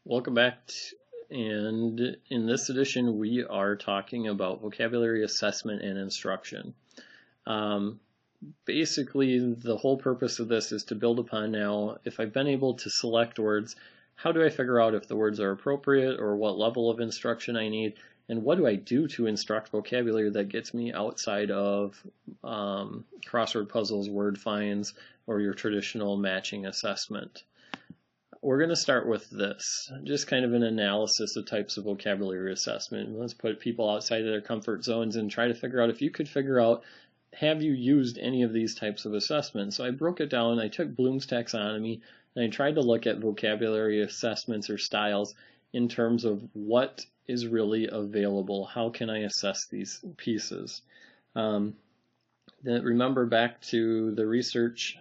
Welcome back, and in this edition we are talking about vocabulary assessment and instruction. Um, Basically, the whole purpose of this is to build upon now, if I've been able to select words, how do I figure out if the words are appropriate or what level of instruction I need, and what do I do to instruct vocabulary that gets me outside of crossword puzzles, word finds, or your traditional matching assessment. We're going to start with this, just kind of an analysis of types of vocabulary assessment. Let's put people outside of their comfort zones and try to figure out if you could figure out, have you used any of these types of assessments? So I broke it down, I took Bloom's taxonomy, and I tried to look at vocabulary assessments or styles in terms of what is really available. How can I assess these pieces? Remember back to the research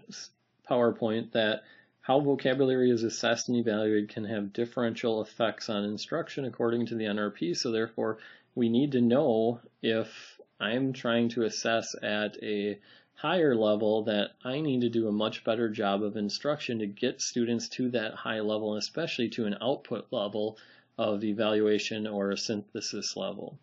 PowerPoint that how vocabulary is assessed and evaluated can have differential effects on instruction according to the NRP, so therefore we need to know if I'm trying to assess at a higher level that I need to do a much better job of instruction to get students to that high level, and especially to an output level of evaluation or a synthesis level.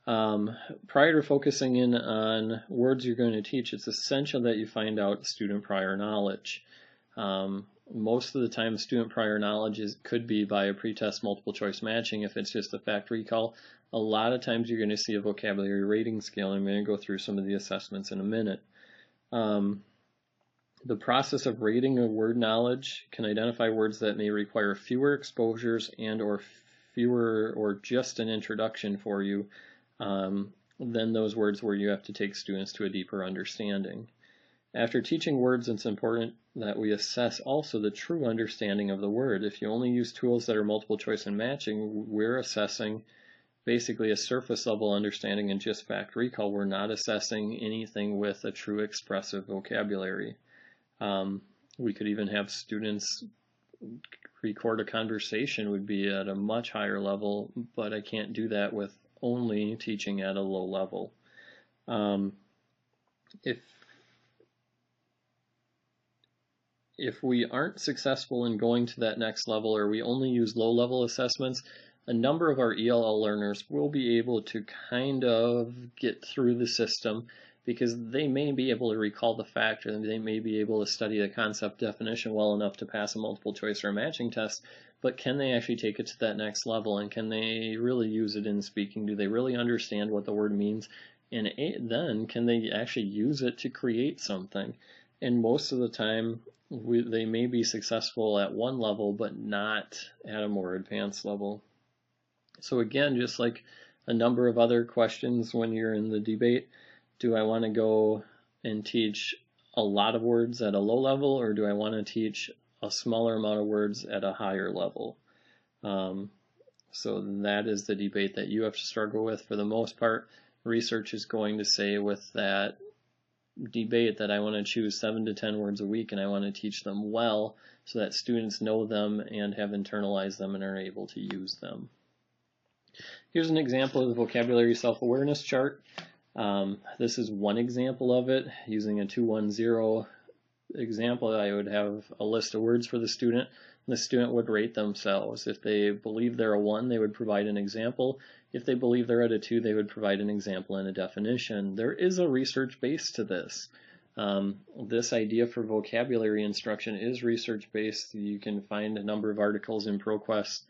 Prior to focusing in on words you're going to teach, it's essential that you find out student prior knowledge. Most of the time, student prior knowledge could be by a pretest multiple choice matching if it's just a fact recall. A lot of times you're going to see a vocabulary rating scale, and I'm going to go through some of the assessments in a minute. The process of rating a word knowledge can identify words that may require fewer exposures and or fewer or just an introduction for you than those words where you have to take students to a deeper understanding. After teaching words, it's important that we assess also the true understanding of the word. If you only use tools that are multiple choice and matching, we're assessing basically a surface level understanding and just fact recall. We're not assessing anything with a true expressive vocabulary. We could even have students record a conversation would be at a much higher level, but I can't do that with only teaching at a low level. If we aren't successful in going to that next level, or we only use low-level assessments, a number of our ELL learners will be able to kind of get through the system because they may be able to recall the fact, or they may be able to study the concept definition well enough to pass a multiple choice or a matching test, but can they actually take it to that next level, and can they really use it in speaking? Do they really understand what the word means? And then can they actually use it to create something? And most of the time, they may be successful at one level, but not at a more advanced level. So again, just like a number of other questions when you're in the debate, do I want to go and teach a lot of words at a low level, or do I want to teach a smaller amount of words at a higher level? So that is the debate that you have to struggle with. For the most part, research is going to say with that debate that I want to choose 7 to 10 words a week, and I want to teach them well so that students know them and have internalized them and are able to use them. Here's an example of the vocabulary self-awareness chart. This is one example of it. Using a 2-1-0 example, I would have a list of words for the student. The student would rate themselves. If they believe they're a 1, they would provide an example. If they believe they're at a 2, they would provide an example and a definition. There is a research base to this. This idea for vocabulary instruction is research-based. You can find a number of articles in ProQuest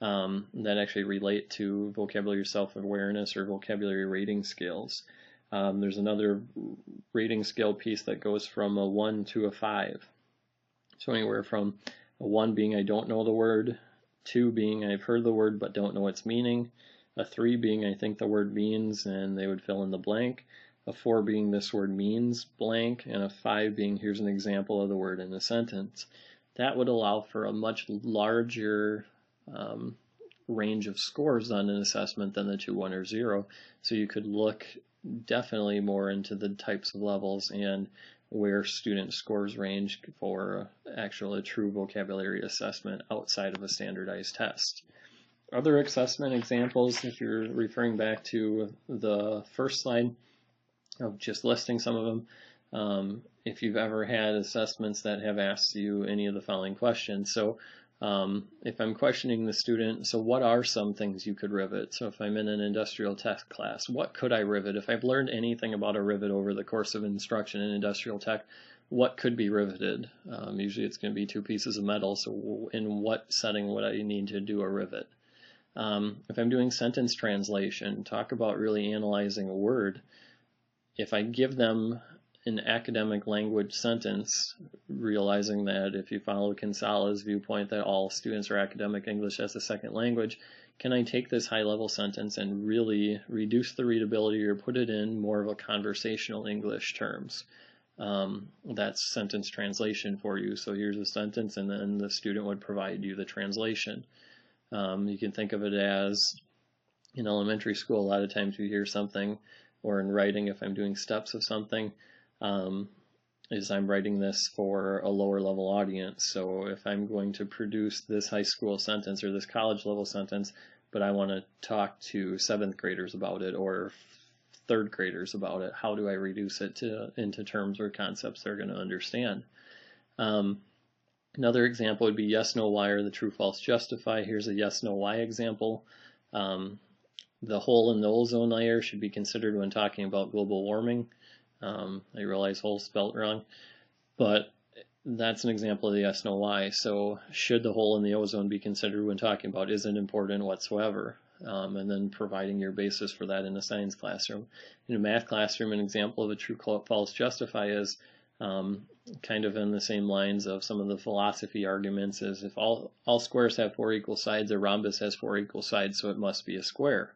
that actually relate to vocabulary self-awareness or vocabulary rating scales. There's another rating scale piece that goes from a 1 to a 5. So anywhere from a 1 being I don't know the word, 2 being I've heard the word but don't know its meaning, a 3 being I think the word means, and they would fill in the blank, a 4 being this word means blank, and a 5 being here's an example of the word in a sentence. That would allow for a much larger range of scores on an assessment than the 2, 1, or 0. So you could look definitely more into the types of levels and where student scores range for actual true vocabulary assessment outside of a standardized test. Other assessment examples, if you're referring back to the first slide of just listing some of them, if you've ever had assessments that have asked you any of the following questions. So If I'm questioning the student, so what are some things you could rivet? So if I'm in an industrial tech class, what could I rivet? If I've learned anything about a rivet over the course of instruction in industrial tech, what could be riveted? Usually it's going to be two pieces of metal, so in what setting would I need to do a rivet? If I'm doing sentence translation, talk about really analyzing a word. If I give them an academic language sentence, realizing that if you follow Kinsala's viewpoint that all students are academic English as a second language, can I take this high-level sentence and really reduce the readability or put it in more of a conversational English terms? That's sentence translation for you. So here's a sentence, and then the student would provide you the translation. You can think of it as in elementary school, a lot of times you hear something, or in writing, if I'm doing steps of something, is I'm writing this for a lower level audience. So if I'm going to produce this high school sentence or this college level sentence, but I want to talk to 7th graders about it or 3rd graders about it, how do I reduce it into terms or concepts they're going to understand? Another example would be yes, no, why, or the true, false, justify. Here's a yes, no, why example. The hole in the ozone layer should be considered when talking about global warming. I realize hole spelt wrong, but that's an example of the yes, no, why. So should the hole in the ozone be considered when talking about isn't important whatsoever? And then providing your basis for that in a science classroom. In a math classroom, an example of a true, false, justify is kind of in the same lines of some of the philosophy arguments is if all squares have 4 equal sides, a rhombus has 4 equal sides, so it must be a square.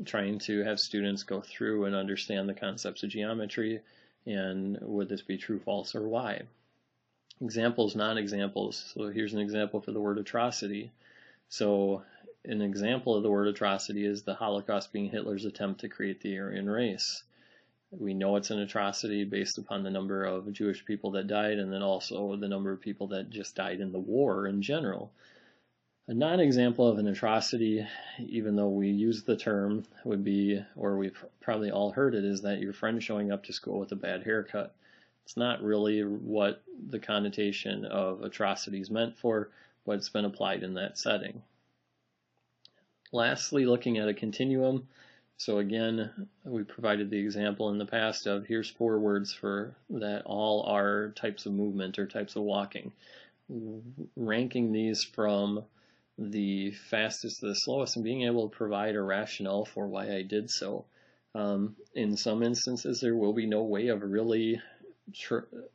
Trying to have students go through and understand the concepts of geometry and would this be true, false, or why. Examples, non-examples. So here's an example for the word atrocity. So an example of the word atrocity is the Holocaust being Hitler's attempt to create the Aryan race. We know it's an atrocity based upon the number of Jewish people that died and then also the number of people that just died in the war in general. A non-example of an atrocity, even though we use the term, would be, or we've probably all heard it, is that your friend showing up to school with a bad haircut. It's not really what the connotation of atrocity is meant for, but it's been applied in that setting. Lastly, looking at a continuum. So again, we provided the example in the past of here's 4 words for that all are types of movement or types of walking. Ranking these from the fastest to the slowest and being able to provide a rationale for why I did so. In some instances, there will be no way of really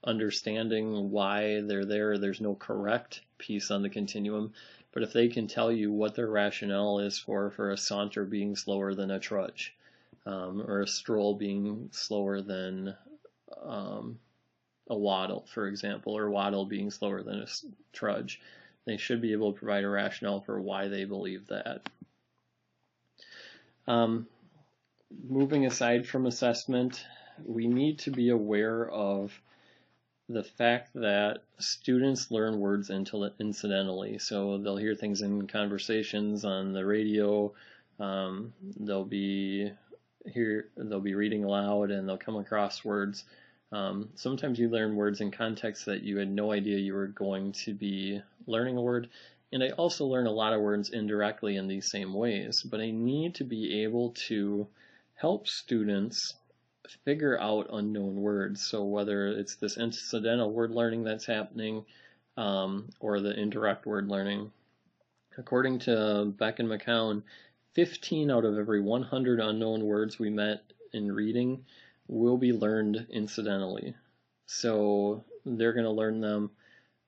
understanding why they're there. There's no correct piece on the continuum. But if they can tell you what their rationale is for a saunter being slower than a trudge, or a stroll being slower than a waddle, for example, or waddle being slower than a trudge, they should be able to provide a rationale for why they believe that. Moving aside from assessment, we need to be aware of the fact that students learn words incidentally. So they'll hear things in conversations on the radio, they'll be reading aloud and they'll come across words. Sometimes you learn words in contexts that you had no idea you were going to be learning a word. And I also learn a lot of words indirectly in these same ways, but I need to be able to help students figure out unknown words. So whether it's this incidental word learning that's happening or the indirect word learning. According to Beck and McCown, 15 out of every 100 unknown words we met in reading will be learned incidentally. So they're going to learn them,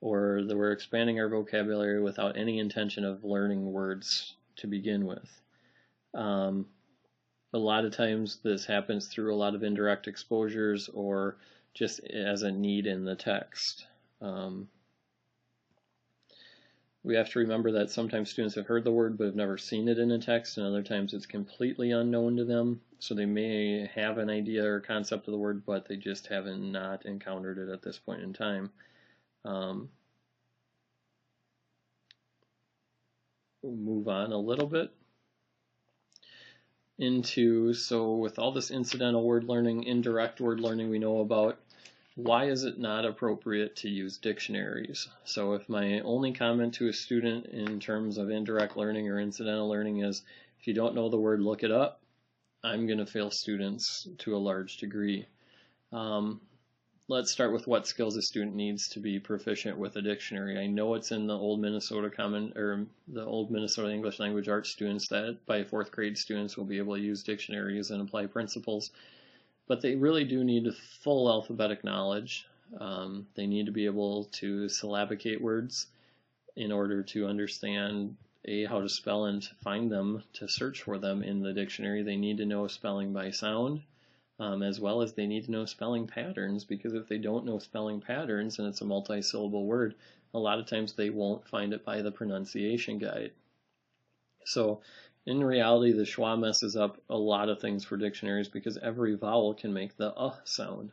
or we're expanding our vocabulary without any intention of learning words to begin with. A lot of times this happens through a lot of indirect exposures or just as a need in the text. We have to remember that sometimes students have heard the word but have never seen it in a text, and other times it's completely unknown to them. So they may have an idea or concept of the word, but they just haven't not encountered it at this point in time. We'll move on a little bit into, so with all this incidental word learning, indirect word learning we know about, Why is it not appropriate to use dictionaries? So if my only comment to a student in terms of indirect learning or incidental learning is, if you don't know the word, look it up, I'm going to fail students to a large degree. Let's start with what skills a student needs to be proficient with a dictionary. I know it's in the Old Minnesota the Old Minnesota English Language Arts students that by 4th grade students will be able to use dictionaries and apply principles. But they really do need a full alphabetic knowledge. They need to be able to syllabicate words in order to understand how to spell and to find them, to search for them in the dictionary. They need to know spelling by sound, as well as they need to know spelling patterns, because if they don't know spelling patterns and it's a multi-syllable word, a lot of times they won't find it by the pronunciation guide. So in reality, the schwa messes up a lot of things for dictionaries because every vowel can make the sound.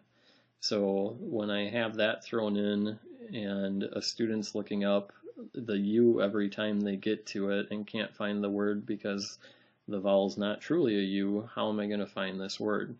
So when I have that thrown in and a student's looking up the U every time they get to it and can't find the word because the vowel's not truly a U, how am I going to find this word?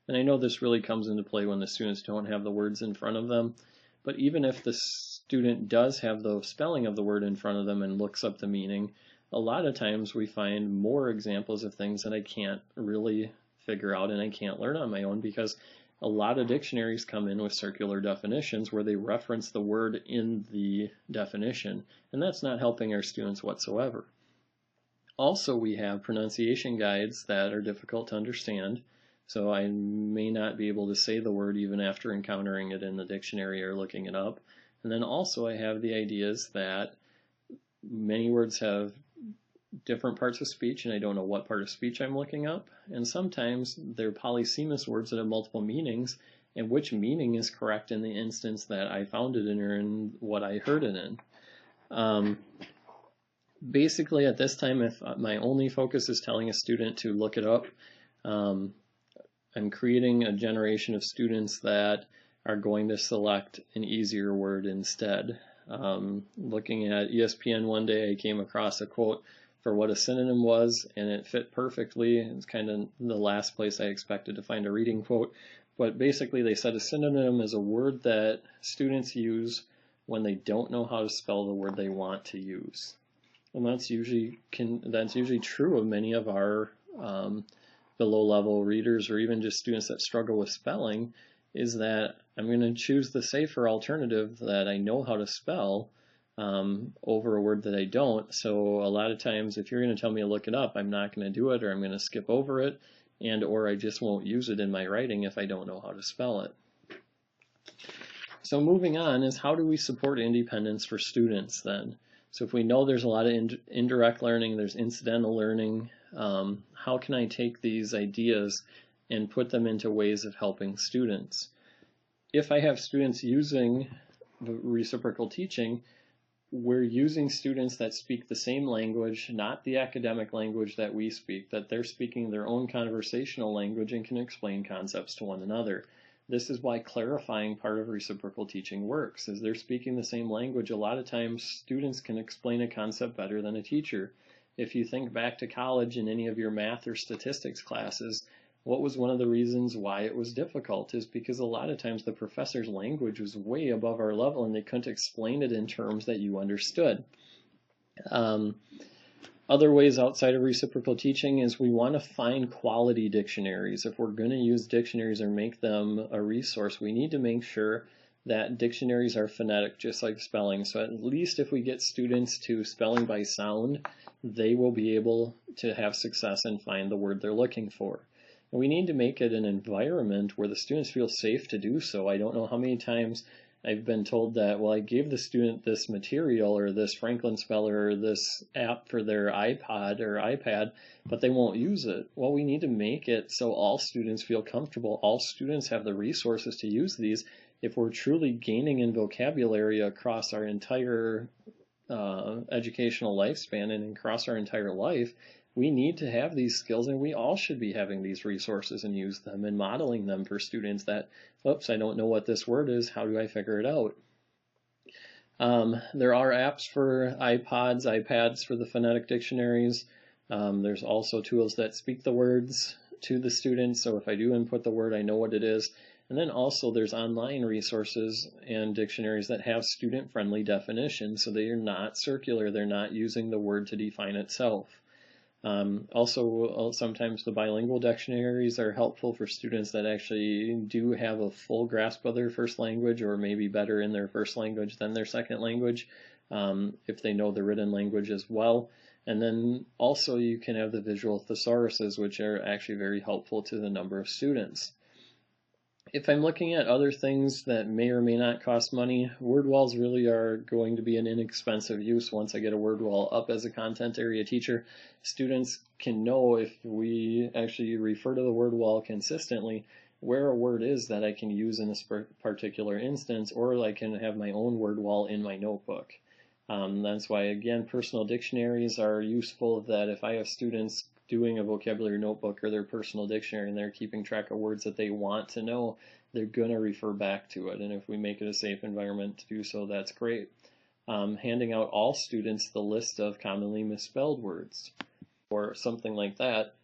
And I know this really comes into play when the students don't have the words in front of them, but even if the student does have the spelling of the word in front of them and looks up the meaning, a lot of times we find more examples of things that I can't really figure out and I can't learn on my own, because a lot of dictionaries come in with circular definitions where they reference the word in the definition, and that's not helping our students whatsoever. Also, we have pronunciation guides that are difficult to understand, so I may not be able to say the word even after encountering it in the dictionary or looking it up. And then also I have the ideas that many words have different parts of speech and I don't know what part of speech I'm looking up, and sometimes they're polysemous words that have multiple meanings, and which meaning is correct in the instance that I found it in or in what I heard it in. Basically at this time, if my only focus is telling a student to look it up, I'm creating a generation of students that are going to select an easier word instead. Looking at ESPN one day, I came across a quote for what a synonym was, and it fit perfectly. It's kind of the last place I expected to find a reading quote, but basically they said a synonym is a word that students use when they don't know how to spell the word they want to use. And that's usually true of many of our below level readers, or even just students that struggle with spelling, is that I'm going to choose the safer alternative that I know how to spell over a word that I don't. So a lot of times if you're going to tell me to look it up, I'm not going to do it, or I'm going to skip over it, and or I just won't use it in my writing if I don't know how to spell it. So moving on is, how do we support independence for students then? So if we know there's a lot of indirect learning, there's incidental learning, how can I take these ideas and put them into ways of helping students? If I have students using reciprocal teaching, we're using students that speak the same language, not the academic language that we speak, that they're speaking their own conversational language and can explain concepts to one another. This is why clarifying part of reciprocal teaching works, is they're speaking the same language. A lot of times students can explain a concept better than a teacher. If you think back to college in any of your math or statistics classes, what was one of the reasons why it was difficult is because a lot of times the professor's language was way above our level and they couldn't explain it in terms that you understood. Other ways outside of reciprocal teaching is we want to find quality dictionaries. If we're going to use dictionaries or make them a resource, we need to make sure that dictionaries are phonetic, just like spelling. So at least if we get students to spelling by sound, they will be able to have success and find the word they're looking for. And we need to make it an environment where the students feel safe to do so. I don't know how many times I've been told that, well, I gave the student this material or this Franklin Speller or this app for their iPod or iPad, but they won't use it. Well, we need to make it so all students feel comfortable. All students have the resources to use these. If we're truly gaining in vocabulary across our entire educational lifespan and across our entire life, we need to have these skills, and we all should be having these resources and use them and modeling them for students that, oops, I don't know what this word is, how do I figure it out? There are apps for iPods, iPads for the phonetic dictionaries. There's also tools that speak the words to the students, so if I do input the word, I know what it is. And then also there's online resources and dictionaries that have student-friendly definitions, so they are not circular. They're not using the word to define itself. Also, sometimes the bilingual dictionaries are helpful for students that actually do have a full grasp of their first language, or maybe better in their first language than their second language, if they know the written language as well. And then also you can have the visual thesauruses, which are actually very helpful to the number of students. If I'm looking at other things that may or may not cost money, word walls really are going to be an inexpensive use. Once I get a word wall up as a content area teacher, students can know, if we actually refer to the word wall consistently, where a word is that I can use in this particular instance, or I can have my own word wall in my notebook. That's why, again, personal dictionaries are useful, that if I have students doing a vocabulary notebook or their personal dictionary and they're keeping track of words that they want to know, they're going to refer back to it. And if we make it a safe environment to do so, that's great. Handing out all students the list of commonly misspelled words or something like that,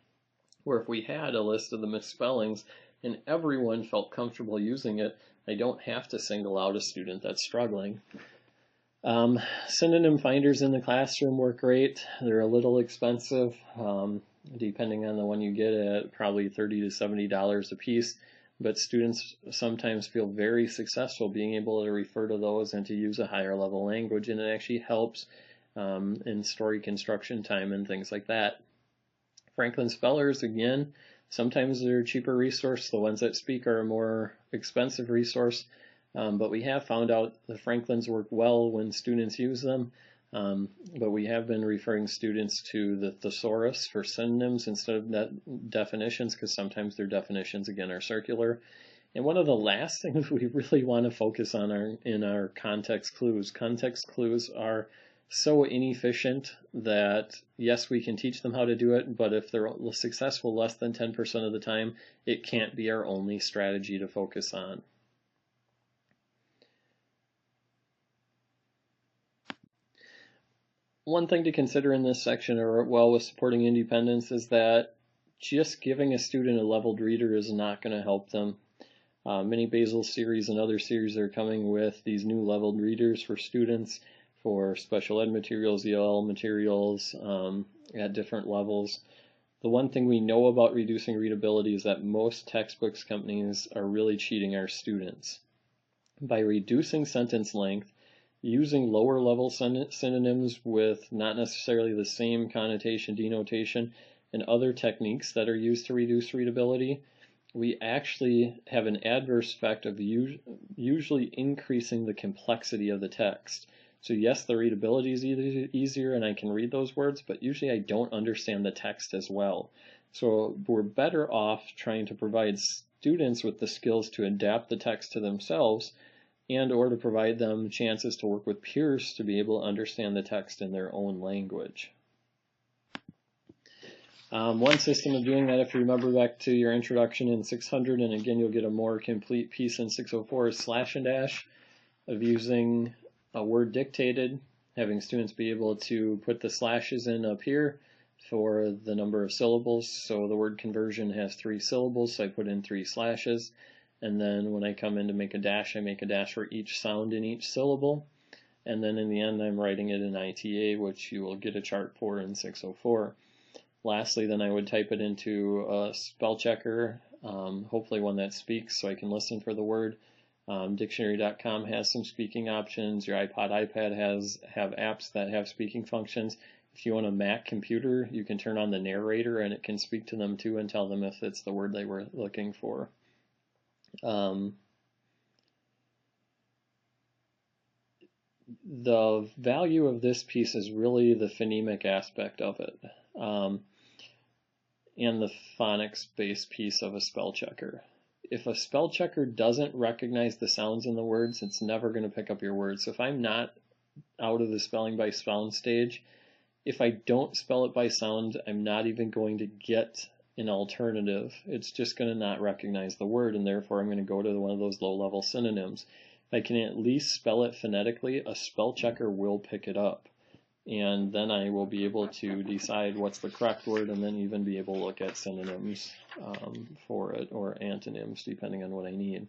where if we had a list of the misspellings and everyone felt comfortable using it, I don't have to single out a student that's struggling. Synonym finders in the classroom work great. They're a little expensive, depending on the one you get, at probably $30 to $70 a piece, but students sometimes feel very successful being able to refer to those and to use a higher level language, and it actually helps in story construction time and things like that. Franklin Spellers, again, sometimes they're a cheaper resource. The ones that speak are a more expensive resource. But we have found out the Franklins work well when students use them. But we have been referring students to the thesaurus for synonyms instead of definitions, because sometimes their definitions, again, are circular. And one of the last things we really want to focus on in our context clues. Context clues are so inefficient that, yes, we can teach them how to do it, but if they're successful less than 10% of the time, it can't be our only strategy to focus on. One thing to consider in this section, or well, with supporting independence, is that just giving a student a leveled reader is not going to help them. Many Basel series and other series are coming with these new leveled readers for students for special ed materials, EL materials at different levels. The one thing we know about reducing readability is that most textbooks companies are really cheating our students. By reducing sentence length, using lower level synonyms with not necessarily the same connotation, denotation, and other techniques that are used to reduce readability, we actually have an adverse effect of usually increasing the complexity of the text. So yes, the readability is easier and I can read those words, but usually I don't understand the text as well. So we're better off trying to provide students with the skills to adapt the text to themselves, and or to provide them chances to work with peers to be able to understand the text in their own language. One system of doing that, if you remember back to your introduction in 600, and again you'll get a more complete piece in 604, is slash and dash, of using a word dictated, having students be able to put the slashes in up here for the number of syllables. So the word conversion has 3 syllables, so I put in 3 slashes. And then when I come in to make a dash, I make a dash for each sound in each syllable. And then in the end, I'm writing it in ITA, which you will get a chart for in 604. Lastly, then I would type it into a spell checker, hopefully one that speaks so I can listen for the word. Dictionary.com has some speaking options. Your iPod, iPad have apps that have speaking functions. If you want a Mac computer, you can turn on the narrator and it can speak to them too and tell them if it's the word they were looking for. The value of this piece is really the phonemic aspect of it, and the phonics-based piece of a spell checker. If a spell checker doesn't recognize the sounds in the words, it's never going to pick up your words. So if I'm not out of the spelling by sound stage, if I don't spell it by sound, I'm not even going to get an alternative. It's just going to not recognize the word, and therefore I'm going to go to one of those low-level synonyms. If I can at least spell it phonetically, a spell checker will pick it up. and then I will be able to decide what's the correct word, and then even be able to look at synonyms for it, or antonyms, depending on what I need.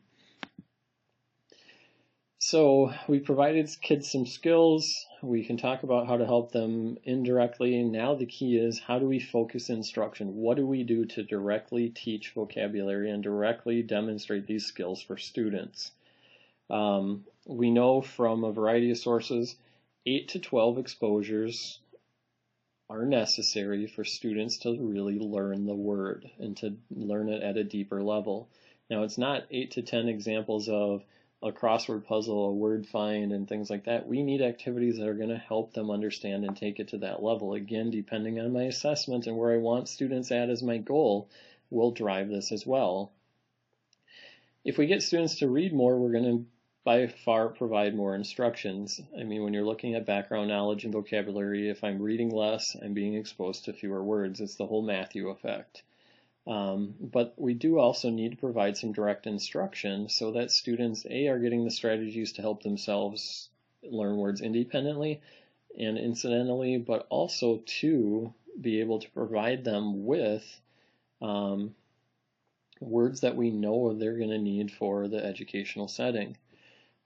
So we provided kids some skills. We can talk about how to help them indirectly. Now the key is, how do we focus instruction? What do we do to directly teach vocabulary and directly demonstrate these skills for students? We know from a variety of sources, 8 to 12 exposures are necessary for students to really learn the word and to learn it at a deeper level. Now, it's not 8 to 10 examples of a crossword puzzle, a word find, and things like that. We need activities that are going to help them understand and take it to that level. Again, depending on my assessment and where I want students at as my goal, will drive this as well. If we get students to read more, we're going to by far provide more instructions. I mean, when you're looking at background knowledge and vocabulary, if I'm reading less, I'm being exposed to fewer words. It's the whole Matthew effect. But we do also need to provide some direct instruction so that students, A, are getting the strategies to help themselves learn words independently and incidentally, but also to be able to provide them with words that we know they're going to need for the educational setting.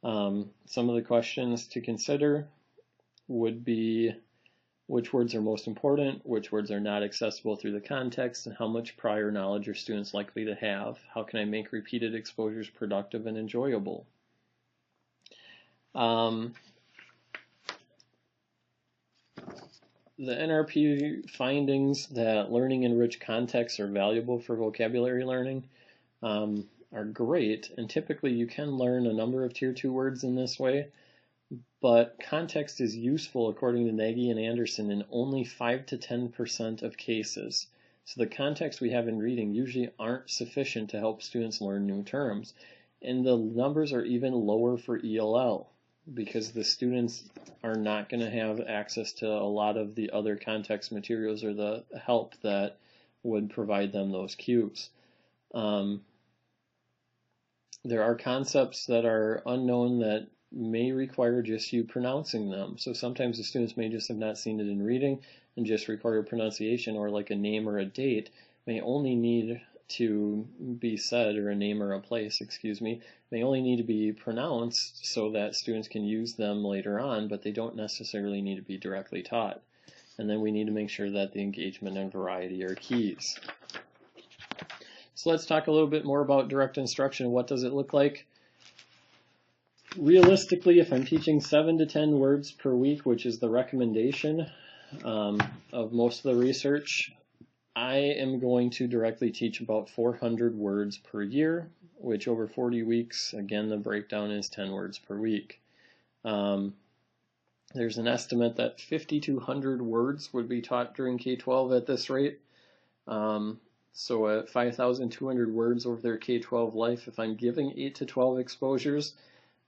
Some of the questions to consider would be, which words are most important, which words are not accessible through the context, and how much prior knowledge are students likely to have? How can I make repeated exposures productive and enjoyable? The NRP findings that learning in rich contexts are valuable for vocabulary learning are great, and typically you can learn a number of Tier 2 words in this way, but context is useful according to Nagy and Anderson in only 5 to 10% of cases. So the context we have in reading usually aren't sufficient to help students learn new terms, and the numbers are even lower for ELL because the students are not going to have access to a lot of the other context materials or the help that would provide them those cues. There are concepts that are unknown that may require just you pronouncing them. So sometimes the students may just have not seen it in reading and just require pronunciation, or like a name or a date may only need to be said, or a name or a place, may only need to be pronounced so that students can use them later on, but they don't necessarily need to be directly taught. And then we need to make sure that the engagement and variety are keys. So let's talk a little bit more about direct instruction. What does it look like? Realistically, if I'm teaching 7 to 10 words per week, which is the recommendation of most of the research, I am going to directly teach about 400 words per year, which over 40 weeks, again, the breakdown is 10 words per week. There's an estimate that 5,200 words would be taught during K-12 at this rate. So at 5,200 words over their K-12 life, if I'm giving 8 to 12 exposures,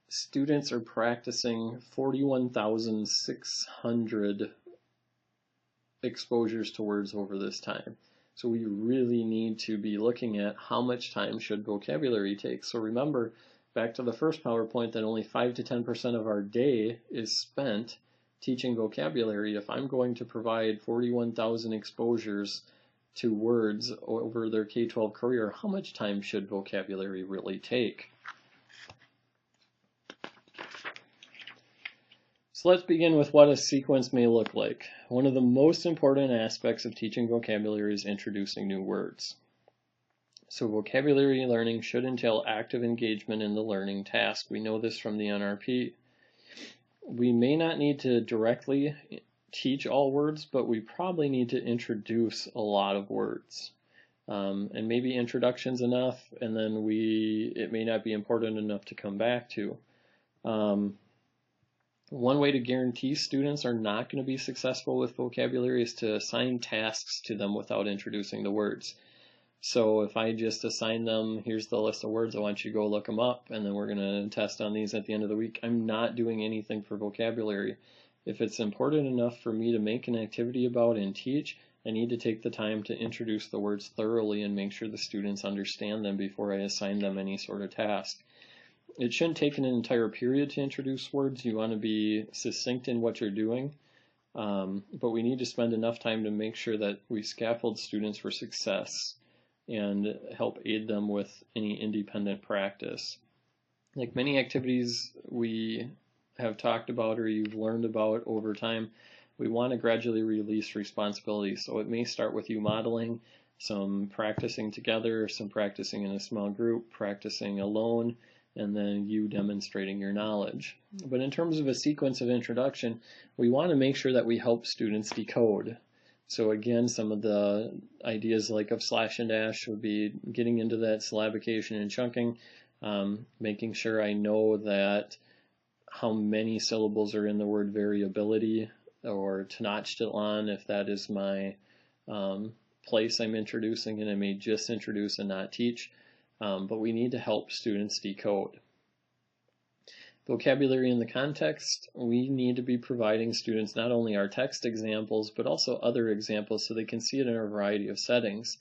students are practicing 41,600 exposures to words over this time. So we really need to be looking at how much time should vocabulary take. So remember, back to the first PowerPoint, that only 5 to 10% of our day is spent teaching vocabulary. If I'm going to provide 41,000 exposures to words over their K-12 career, how much time should vocabulary really take? So let's begin with what a sequence may look like. One of the most important aspects of teaching vocabulary is introducing new words. So vocabulary learning should entail active engagement in the learning task. We know this from the NRP. We may not need to directly teach all words, but we probably need to introduce a lot of words. And maybe introduction's enough, and then it may not be important enough to come back to. One way to guarantee students are not going to be successful with vocabulary is to assign tasks to them without introducing the words. So if I just assign them, here's the list of words, I want you to go look them up, and then we're going to test on these at the end of the week, I'm not doing anything for vocabulary. If it's important enough for me to make an activity about and teach, I need to take the time to introduce the words thoroughly and make sure the students understand them before I assign them any sort of task. It shouldn't take an entire period to introduce words. You want to be succinct in what you're doing. But we need to spend enough time to make sure that we scaffold students for success and help aid them with any independent practice. Like many activities we have talked about or you've learned about over time, we want to gradually release responsibility. So it may start with you modeling, some practicing together, some practicing in a small group, practicing alone, and then you demonstrating your knowledge. But in terms of a sequence of introduction, we want to make sure that we help students decode. So again, some of the ideas like of slash and dash would be getting into that syllabication and chunking, making sure I know that how many syllables are in the word variability, or Tenochtitlan if that is my place I'm introducing, and I may just introduce and not teach. But we need to help students decode. Vocabulary in the context, we need to be providing students not only our text examples, but also other examples so they can see it in a variety of settings.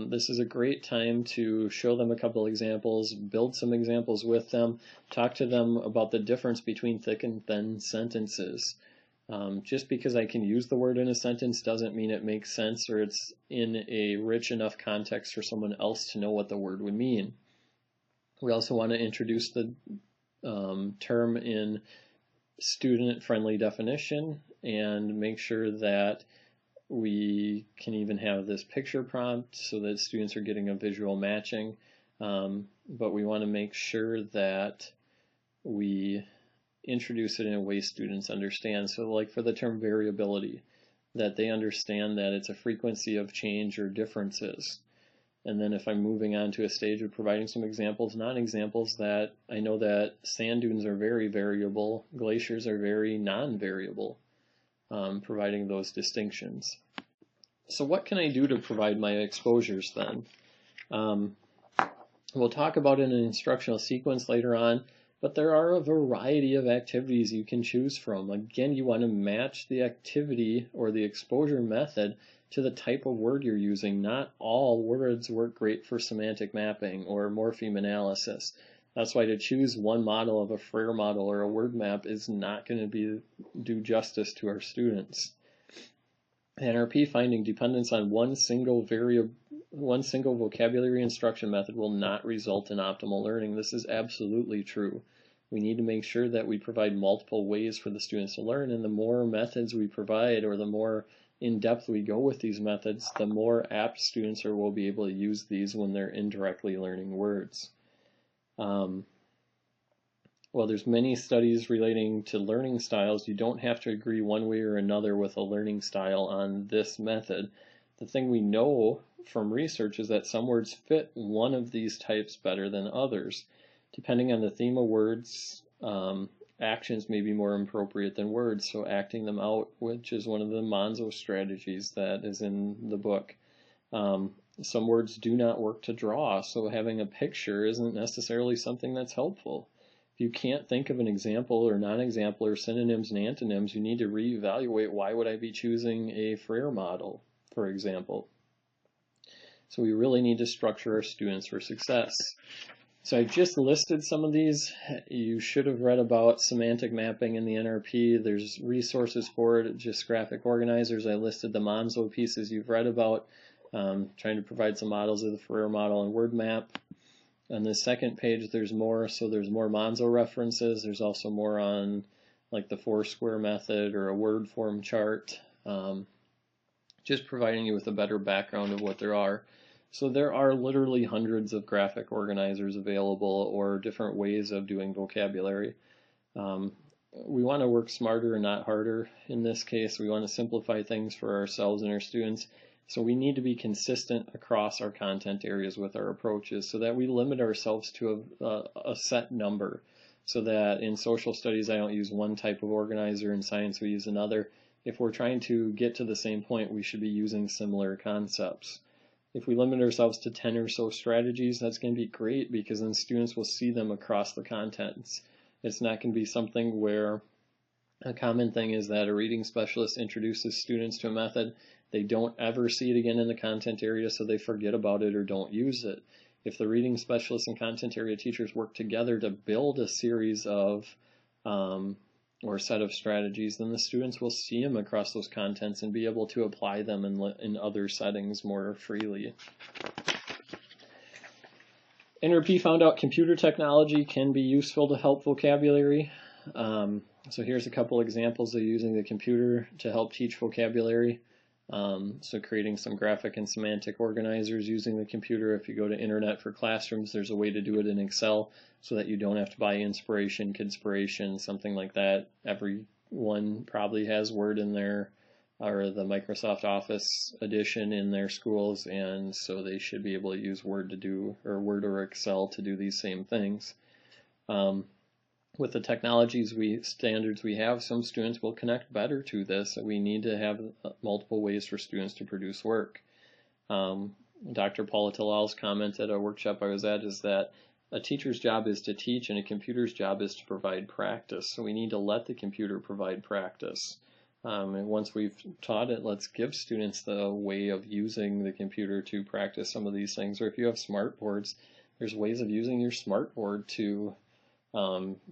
This is a great time to show them a couple examples, build some examples with them, talk to them about the difference between thick and thin sentences. Just because I can use the word in a sentence doesn't mean it makes sense or it's in a rich enough context for someone else to know what the word would mean. We also want to introduce the term in student-friendly definition and make sure that we can even have this picture prompt so that students are getting a visual matching. But we want to make sure that we introduce it in a way students understand. So like for the term variability, that they understand that it's a frequency of change or differences. And then if I'm moving on to a stage of providing some examples, non-examples, that I know that sand dunes are very variable, glaciers are very non-variable, providing those distinctions. So what can I do to provide my exposures then? We'll talk about it in an instructional sequence later on, but there are a variety of activities you can choose from. Again, you want to match the activity or the exposure method to the type of word you're using. Not all words work great for semantic mapping or morpheme analysis. That's why to choose one model of a Frere model or a word map is not going to do justice to our students. NRP finding dependence on one single vocabulary instruction method will not result in optimal learning. This is absolutely true. We need to make sure that we provide multiple ways for the students to learn, and the more methods we provide or the more in-depth we go with these methods, the more apt students will be able to use these when they're indirectly learning words. Well, there's many studies relating to learning styles. You don't have to agree one way or another with a learning style on this method. The thing we know from research is that some words fit one of these types better than others. Depending on the theme of words, actions may be more appropriate than words, so acting them out, which is one of the Monzo strategies that is in the book. Some words do not work to draw, so having a picture isn't necessarily something that's helpful. If you can't think of an example or non-example or synonyms and antonyms, you need to reevaluate why would I be choosing a Frere model, for example. So we really need to structure our students for success. So I just listed some of these. You should have read about semantic mapping in the NRP. There's resources for it, just graphic organizers. I listed the Monzo pieces you've read about, trying to provide some models of the Frere model and word map. On the second page, there's more. So there's more Monzo references. There's also more on like the four-square method or a word form chart, just providing you with a better background of what there are. So there are literally hundreds of graphic organizers available or different ways of doing vocabulary. We want to work smarter and not harder. In this case, we want to simplify things for ourselves and our students. So we need to be consistent across our content areas with our approaches so that we limit ourselves to a set number. So that in social studies, I don't use one type of organizer. In science, we use another. If we're trying to get to the same point, we should be using similar concepts. If we limit ourselves to 10 or so strategies, that's going to be great because then students will see them across the contents. It's not going to be something where a common thing is that a reading specialist introduces students to a method, they don't ever see it again in the content area, so they forget about it or don't use it. If the reading specialists and content area teachers work together to build a series of or set of strategies, then the students will see them across those contents and be able to apply them in other settings more freely. NRP found out computer technology can be useful to help vocabulary. So here's a couple examples of using the computer to help teach vocabulary. So creating some graphic and semantic organizers using the computer. If you go to Internet for Classrooms, there's a way to do it in Excel so that you don't have to buy Inspiration, Kidspiration, something like that. Everyone probably has Word in there, or the Microsoft Office edition in their schools, and so they should be able to use Word or Excel to do these same things. With the technologies standards we have, some students will connect better to this. We need to have multiple ways for students to produce work. Dr. Paula Talal's comment at a workshop I was at is that a teacher's job is to teach and a computer's job is to provide practice. So we need to let the computer provide practice. And once we've taught it, let's give students the way of using the computer to practice some of these things. Or if you have smart boards, there's ways of using your smart board to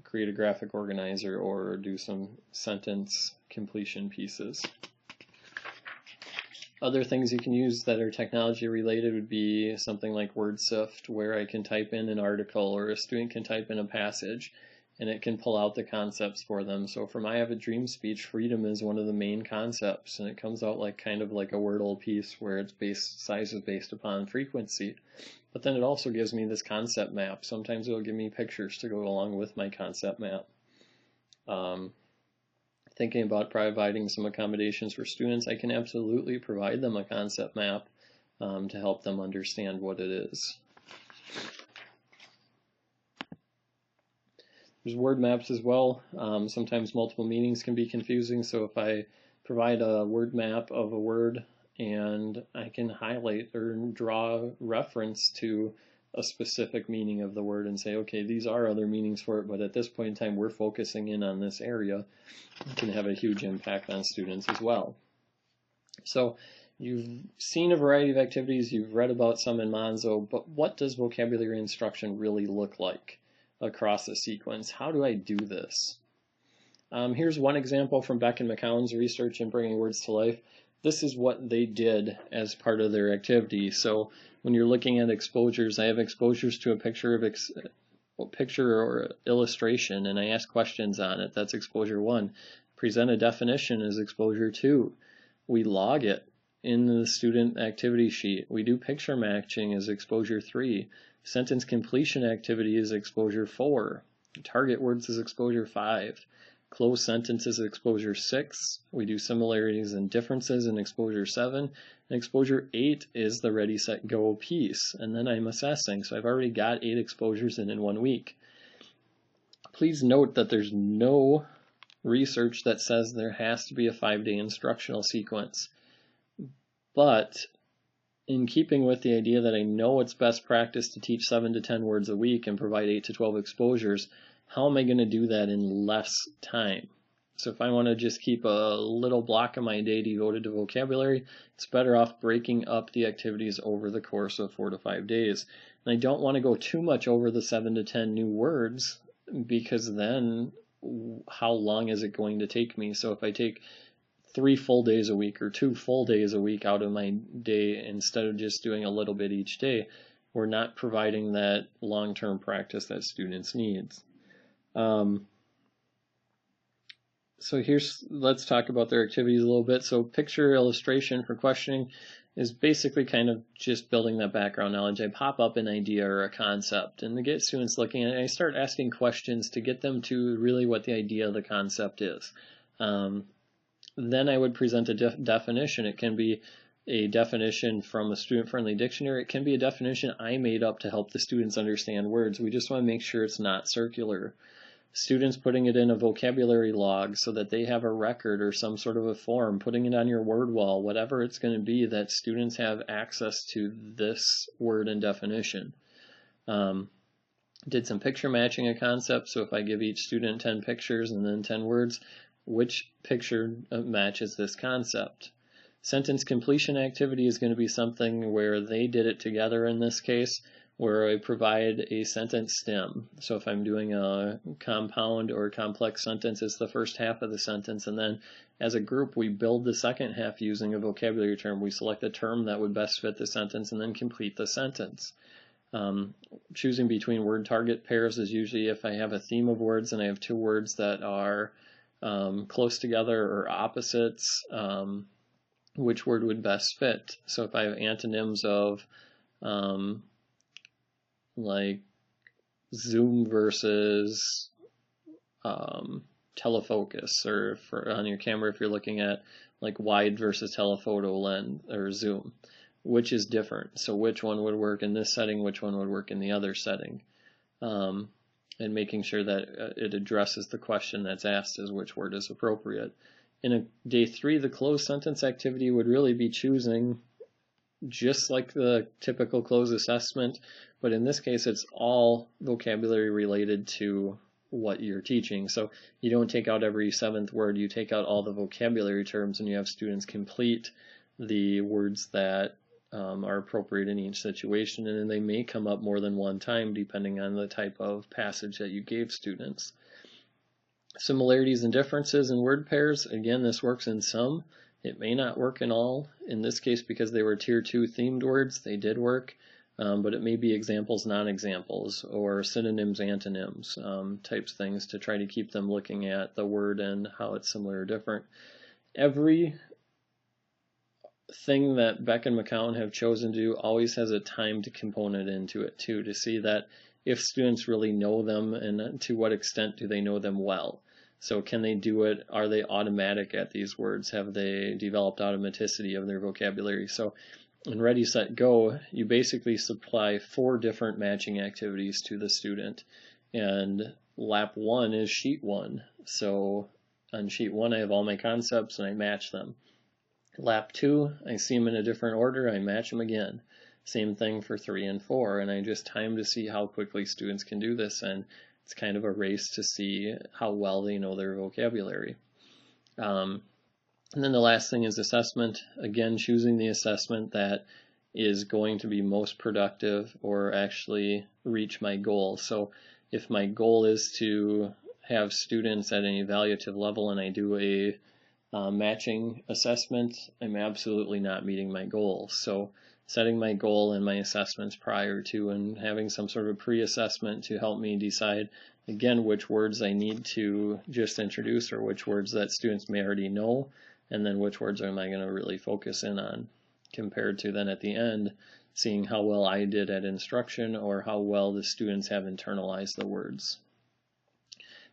create a graphic organizer or do some sentence completion pieces. Other things you can use that are technology related would be something like WordSift, where I can type in an article or a student can type in a passage and it can pull out the concepts for them. So from I Have a Dream speech, freedom is one of the main concepts, and it comes out like kind of like a Wordle piece where its size is based upon frequency. But then it also gives me this concept map. Sometimes it'll give me pictures to go along with my concept map. Thinking about providing some accommodations for students, I can absolutely provide them a concept map to help them understand what it is. There's word maps as well. Sometimes multiple meanings can be confusing, so if I provide a word map of a word and I can highlight or draw reference to a specific meaning of the word and say, okay, these are other meanings for it, but at this point in time we're focusing in on this area, it can have a huge impact on students as well. So you've seen a variety of activities, you've read about some in Monzo, but what does vocabulary instruction really look like across a sequence? How do I do this? Here's one example from Beck and McCown's research in Bringing Words to Life. This is what they did as part of their activity. So when you're looking at exposures, I have exposures to a picture or illustration, and I ask questions on it. That's exposure 1. Present a definition is exposure 2. We log it in the student activity sheet. We do picture matching as exposure 3. Sentence completion activity is exposure 4. Target words is exposure 5. Closed sentences is exposure 6. We do similarities and differences in exposure 7. And exposure 8 is the ready, set, go piece. And then I'm assessing. So I've already got 8 exposures in 1 week. Please note that there's no research that says there has to be a 5-day instructional sequence. But in keeping with the idea that I know it's best practice to teach 7 to 10 words a week and provide 8 to 12 exposures, how am I going to do that in less time? So if I want to just keep a little block of my day devoted to vocabulary, it's better off breaking up the activities over the course of 4 to 5 days. And I don't want to go too much over the 7 to 10 new words, because then how long is it going to take me? So if I take 3 full days a week or 2 full days a week out of my day instead of just doing a little bit each day, we're not providing that long-term practice that students need. So let's talk about their activities a little bit. So picture illustration for questioning is basically kind of just building that background knowledge. I pop up an idea or a concept, and to get students looking at it, I start asking questions to get them to really what the idea of the concept is. Then I would present a definition. It can be a definition from a student-friendly dictionary. It can be a definition I made up to help the students understand words. We just want to make sure it's not circular. Students putting it in a vocabulary log so that they have a record or some sort of a form, putting it on your word wall, whatever it's going to be, that students have access to this word and definition. Did some picture matching a concept, so if I give each student 10 pictures and then 10 words, which picture matches this concept? Sentence completion activity is going to be something where they did it together in this case. where I provide a sentence stem. So if I'm doing a compound or complex sentence, it's the first half of the sentence, and then as a group we build the second half using a vocabulary term. We select a term that would best fit the sentence and then complete the sentence. Choosing between word target pairs is usually if I have a theme of words and I have two words that are close together or opposites, which word would best fit. So if I have antonyms of like zoom versus telefocus, or on your camera if you're looking at like wide versus telephoto lens or zoom, which is different. So which one would work in this setting, which one would work in the other setting, and making sure that it addresses the question that's asked as which word is appropriate. In day 3, the closed sentence activity would really be choosing just like the typical closed assessment, but in this case it's all vocabulary related to what you're teaching. So you don't take out every 7th word, you take out all the vocabulary terms and you have students complete the words that are appropriate in each situation, and then they may come up more than one time depending on the type of passage that you gave students. Similarities and differences in word pairs, again, this works in some. It may not work in all. In this case, because they were tier 2 themed words, they did work, but it may be examples, non-examples, or synonyms, antonyms, types things to try to keep them looking at the word and how it's similar or different. Every thing that Beck and McCown have chosen to do always has a timed component into it too, to see that if students really know them and to what extent do they know them well. So can they do it? Are they automatic at these words? Have they developed automaticity of their vocabulary? So in Ready, Set, Go, you basically supply 4 different matching activities to the student. And lap 1 is sheet 1. So on sheet 1 I have all my concepts and I match them. Lap 2, I see them in a different order, I match them again. Same thing for 3 and 4, and I just time to see how quickly students can do this, and it's kind of a race to see how well they know their vocabulary. And then the last thing is assessment. Again, choosing the assessment that is going to be most productive or actually reach my goal. So if my goal is to have students at an evaluative level and I do a matching assessment, I'm absolutely not meeting my goal. So setting my goal and my assessments prior to, and having some sort of pre-assessment to help me decide, again, which words I need to just introduce or which words that students may already know, and then which words am I going to really focus in on, compared to then at the end seeing how well I did at instruction or how well the students have internalized the words.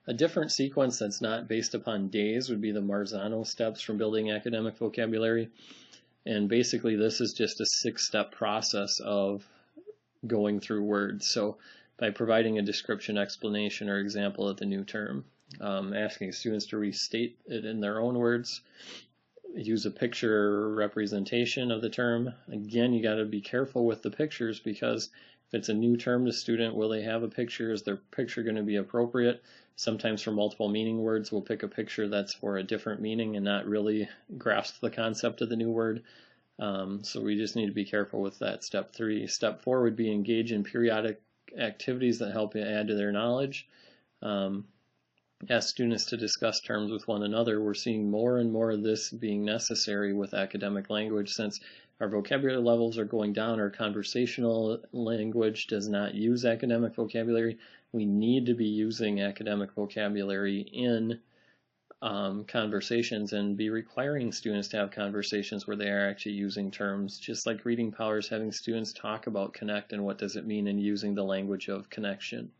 A different sequence that's not based upon days would be the Marzano steps from building academic vocabulary. And basically this is just a 6-step process of going through words. So by providing a description, explanation, or example of the new term, asking students to restate it in their own words, use a picture representation of the term. Again, you got to be careful with the pictures, because if it's a new term to student, will they have a picture? Is their picture going to be appropriate? Sometimes for multiple meaning words, we'll pick a picture that's for a different meaning and not really grasp the concept of the new word. So we just need to be careful with that. Step 3. Step 4 would be engage in periodic activities that help you add to their knowledge. Ask students to discuss terms with one another. We're seeing more and more of this being necessary with academic language, since our vocabulary levels are going down. Our conversational language does not use academic vocabulary. We need to be using academic vocabulary in conversations, and be requiring students to have conversations where they are actually using terms, just like Reading Powers, having students talk about connect and what does it mean, and using the language of connection.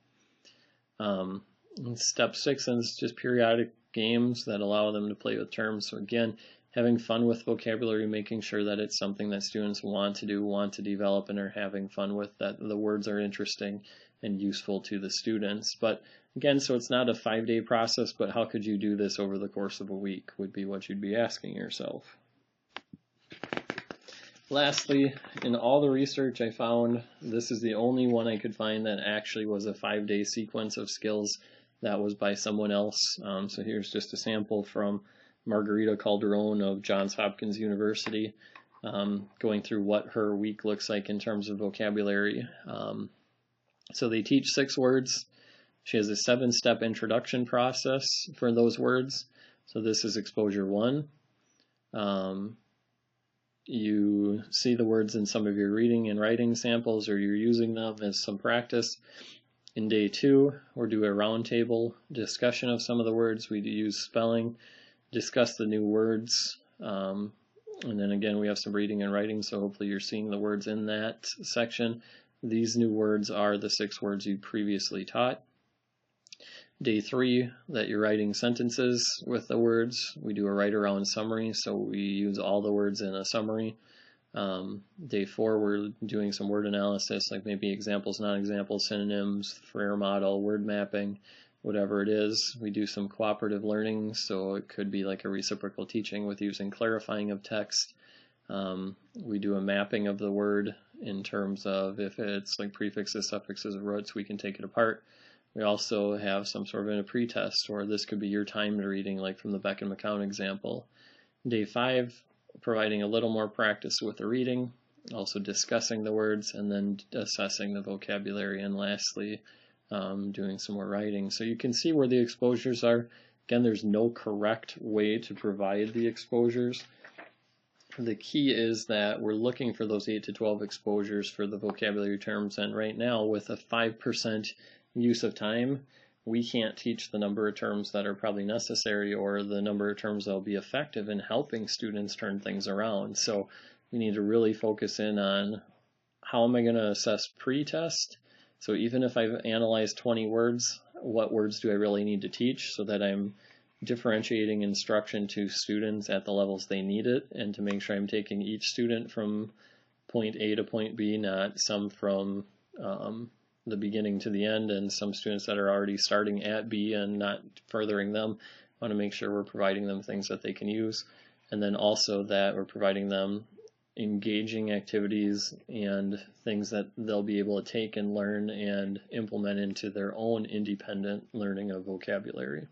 Step 6 is just periodic games that allow them to play with terms. So again, having fun with vocabulary, making sure that it's something that students want to do, want to develop, and are having fun with, that the words are interesting and useful to the students. But again, so it's not a 5-day process, but how could you do this over the course of a week would be what you'd be asking yourself. Lastly, in all the research I found, this is the only one I could find that actually was a 5-day sequence of skills. That was by someone else. So here's just a sample from Margarita Calderon of Johns Hopkins University. going through what her week looks like in terms of vocabulary. So they teach 6 words. She has a 7-step introduction process for those words. So this is exposure 1. You see the words in some of your reading and writing samples, or you're using them as some practice. In day 2, we'll do a roundtable discussion of some of the words. We use spelling, discuss the new words, and then again we have some reading and writing, so hopefully you're seeing the words in that section. These new words are the 6 words you previously taught. Day 3, that you're writing sentences with the words. We do a write-around summary, so we use all the words in a summary. Day 4, we're doing some word analysis, like maybe examples, non-examples, synonyms, Frere model, word mapping, whatever it is. We do some cooperative learning, so it could be like a reciprocal teaching with using clarifying of text. We do a mapping of the word in terms of if it's like prefixes, suffixes, roots, we can take it apart. We also have some sort of a pretest, or this could be your timed reading, like from the Beck and McCown example. Day 5, providing a little more practice with the reading, also discussing the words, and then assessing the vocabulary, and lastly, doing some more writing. So you can see where the exposures are. Again, there's no correct way to provide the exposures. The key is that we're looking for those 8 to 12 exposures for the vocabulary terms, and right now with a 5% use of time, we can't teach the number of terms that are probably necessary or the number of terms that will be effective in helping students turn things around. So we need to really focus in on how am I going to assess pre-test. So even if I've analyzed 20 words, what words do I really need to teach so that I'm differentiating instruction to students at the levels they need it, and to make sure I'm taking each student from point A to point B, not some from the beginning to the end, and some students that are already starting at B and not furthering them. I want to make sure we're providing them things that they can use, and then also that we're providing them engaging activities and things that they'll be able to take and learn and implement into their own independent learning of vocabulary.